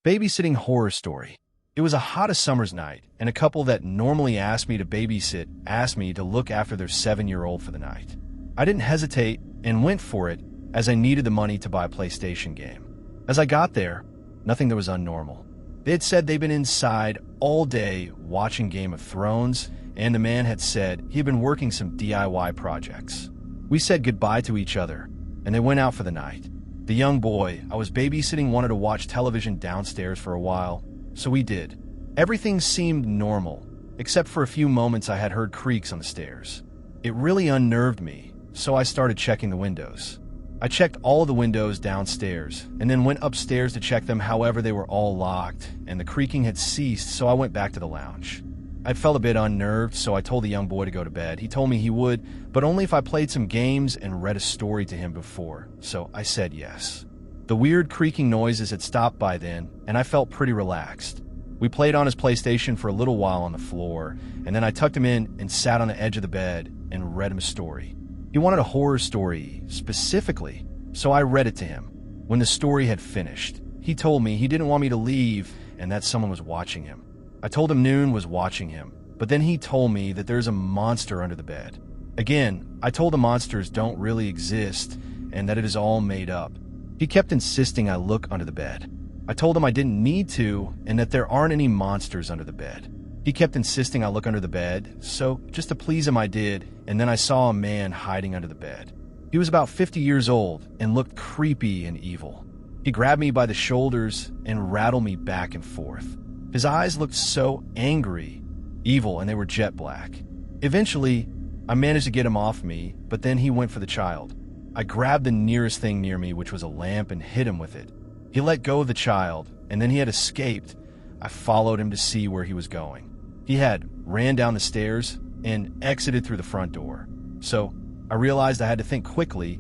Babysitting horror story. It was a hot summer's night, and a couple that normally asked me to babysit asked me to look after their 7-year-old for the night. I didn't hesitate and went for it as I needed the money to buy a PlayStation game. As I got there, nothing that was unnormal. They had said they'd been inside all day watching Game of Thrones, and the man had said he had been working some DIY projects. We said goodbye to each other, and they went out for the night. The young boy I was babysitting wanted to watch television downstairs for a while, so we did. Everything seemed normal, except for a few moments I had heard creaks on the stairs. It really unnerved me, so I started checking the windows. I checked all of the windows downstairs, and then went upstairs to check them. However, they were all locked, and the creaking had ceased, so I went back to the lounge. I felt a bit unnerved, so I told the young boy to go to bed. He told me he would, but only if I played some games and read a story to him before, so I said yes. The weird creaking noises had stopped by then, and I felt pretty relaxed. We played on his PlayStation for a little while on the floor, and then I tucked him in and sat on the edge of the bed and read him a story. He wanted a horror story, specifically, so I read it to him. When the story had finished, he told me he didn't want me to leave and that someone was watching him. I told him Noon was watching him, but then he told me that there's a monster under the bed. Again, I told the monsters don't really exist and that it is all made up. He kept insisting I look under the bed. I told him I didn't need to and that there aren't any monsters under the bed. He kept insisting I look under the bed, so just to please him I did, and then I saw a man hiding under the bed. He was about 50 years old and looked creepy and evil. He grabbed me by the shoulders and rattled me back and forth. His eyes looked so angry, evil, and they were jet black. Eventually, I managed to get him off me, but then he went for the child. I grabbed the nearest thing near me, which was a lamp, and hit him with it. He let go of the child, and then he had escaped. I followed him to see where he was going. He had ran down the stairs and exited through the front door. So I realized I had to think quickly.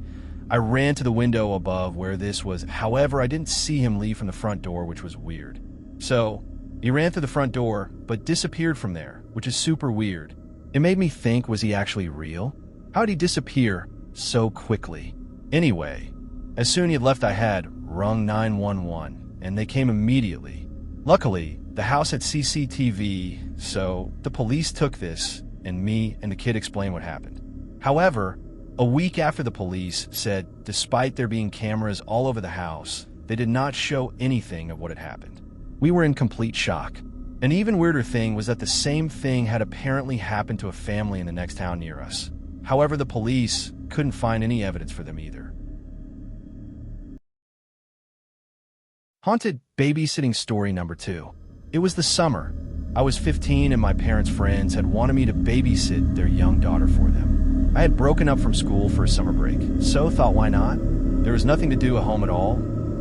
I ran to the window above where this was. However, I didn't see him leave from the front door, which was weird. So he ran through the front door, but disappeared from there, which is super weird. It made me think, was he actually real? How did he disappear so quickly? Anyway, as soon as he had left, I had rung 911, and they came immediately. Luckily, the house had CCTV, so the police took this, and me and the kid explained what happened. However, a week after the police said, despite there being cameras all over the house, they did not show anything of what had happened. We were in complete shock. An even weirder thing was that the same thing had apparently happened to a family in the next town near us. However, the police couldn't find any evidence for them either. Haunted babysitting story number 2. It was the summer. I was 15 and my parents' friends had wanted me to babysit their young daughter for them. I had broken up from school for a summer break, so thought why not? There was nothing to do at home at all,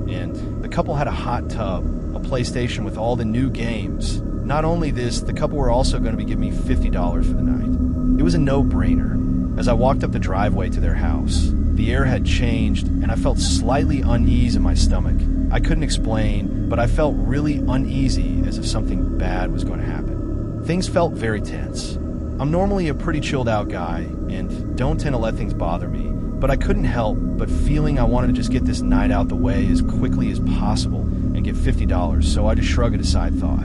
and the couple had a hot tub, a PlayStation with all the new games. Not only this, the couple were also going to be giving me $50 for the night. It was a no-brainer. As I walked up the driveway to their house, the air had changed and I felt slightly uneasy in my stomach. I couldn't explain, but I felt really uneasy as if something bad was going to happen. Things felt very tense. I'm normally a pretty chilled out guy and don't tend to let things bother me, but I couldn't help but feeling I wanted to just get this night out the way as quickly as possible and get $50, so I just shrugged it aside, thought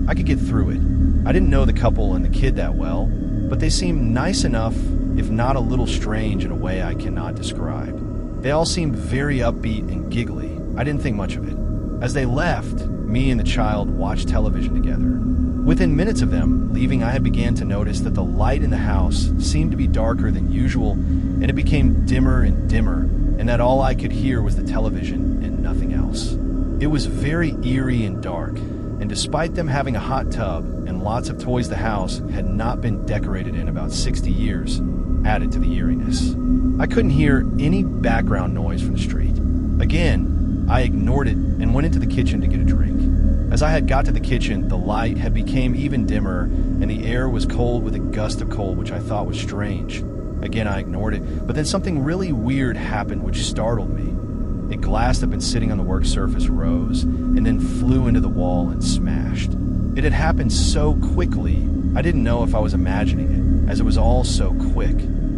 I could get through it. I didn't know the couple and the kid that well, but they seemed nice enough, if not a little strange in a way I cannot describe. They all seemed very upbeat and giggly. I didn't think much of it. As they left, me and the child watched television together. Within minutes of them leaving, I had began to notice that the light in the house seemed to be darker than usual, and it became dimmer and dimmer, and that all I could hear was the television and nothing else. It was very eerie and dark, and despite them having a hot tub and lots of toys, the house had not been decorated in about 60 years, added to the eeriness. I couldn't hear any background noise from the street. Again, I ignored it and went into the kitchen to get a drink. As I had got to the kitchen, the light had become even dimmer, and the air was cold with a gust of cold, which I thought was strange. Again, I ignored it, but then something really weird happened which startled me. A glass that had been sitting on the work surface rose, and then flew into the wall and smashed. It had happened so quickly, I didn't know if I was imagining it, as it was all so quick.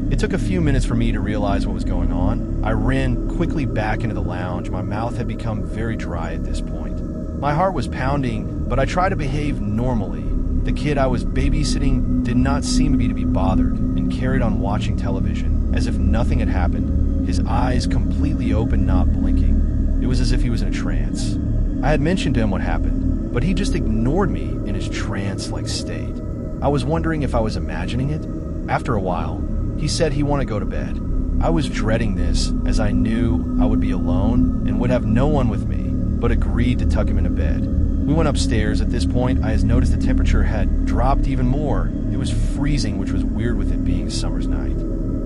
It took a few minutes for me to realize what was going on. I ran quickly back into the lounge. My mouth had become very dry at this point. My heart was pounding, but I tried to behave normally. The kid I was babysitting did not seem to be bothered and carried on watching television as if nothing had happened, his eyes completely open, not blinking. It was as if he was in a trance. I had mentioned to him what happened, but he just ignored me in his trance-like state. I was wondering if I was imagining it. After a while, he said he wanted to go to bed. I was dreading this as I knew I would be alone and would have no one with me, but agreed to tuck him into bed. We went upstairs. At this point, I had noticed the temperature had dropped even more. It was freezing, which was weird with it being a summer's night.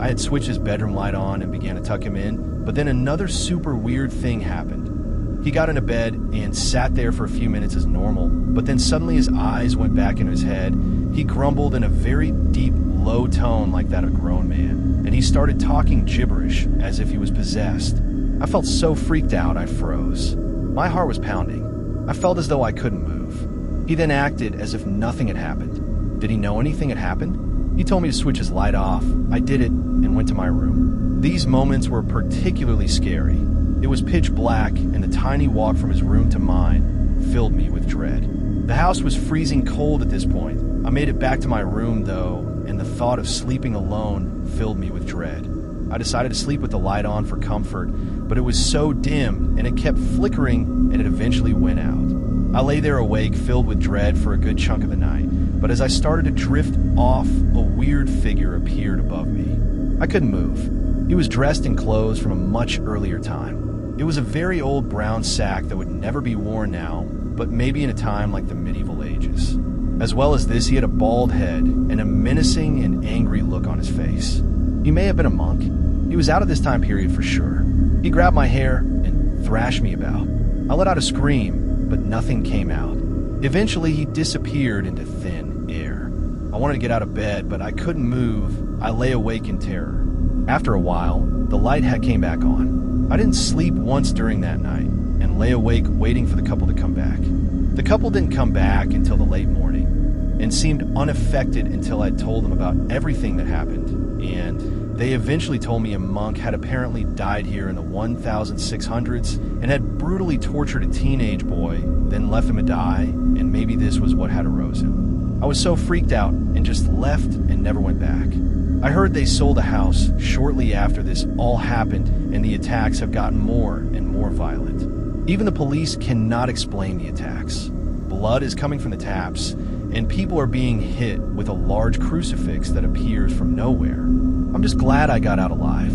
I had switched his bedroom light on and began to tuck him in, but then another super weird thing happened. He got into bed and sat there for a few minutes as normal, but then suddenly his eyes went back into his head. He grumbled in a very deep, low tone like that of a grown man, and he started talking gibberish as if he was possessed. I felt so freaked out I froze. My heart was pounding. I felt as though I couldn't move. He then acted as if nothing had happened. Did he know anything had happened? He told me to switch his light off. I did it and went to my room. These moments were particularly scary. It was pitch black, and the tiny walk from his room to mine filled me with dread. The house was freezing cold at this point. I made it back to my room, though, and the thought of sleeping alone filled me with dread. I decided to sleep with the light on for comfort, but it was so dim, and it kept flickering, and it eventually went out. I lay there awake, filled with dread for a good chunk of the night, but as I started to drift off, a weird figure appeared above me. I couldn't move. He was dressed in clothes from a much earlier time. It was a very old brown sack that would never be worn now, but maybe in a time like the medieval ages. As well as this, he had a bald head and a menacing and angry look on his face. He may have been a monk. He was out of this time period for sure. He grabbed my hair and thrashed me about. I let out a scream, but nothing came out. Eventually, he disappeared into thin air. I wanted to get out of bed, but I couldn't move. I lay awake in terror. After a while, the light came back on. I didn't sleep once during that night and lay awake waiting for the couple to come back. The couple didn't come back until the late morning and seemed unaffected until I'd told them about everything that happened, and they eventually told me a monk had apparently died here in the 1600s and had brutally tortured a teenage boy, then left him to die, and maybe this was what had arose him. I was so freaked out and just left and never went back. I heard they sold the house shortly after this all happened, and the attacks have gotten more and more violent. Even the police cannot explain the attacks. Blood is coming from the taps, and people are being hit with a large crucifix that appears from nowhere. I'm just glad I got out alive.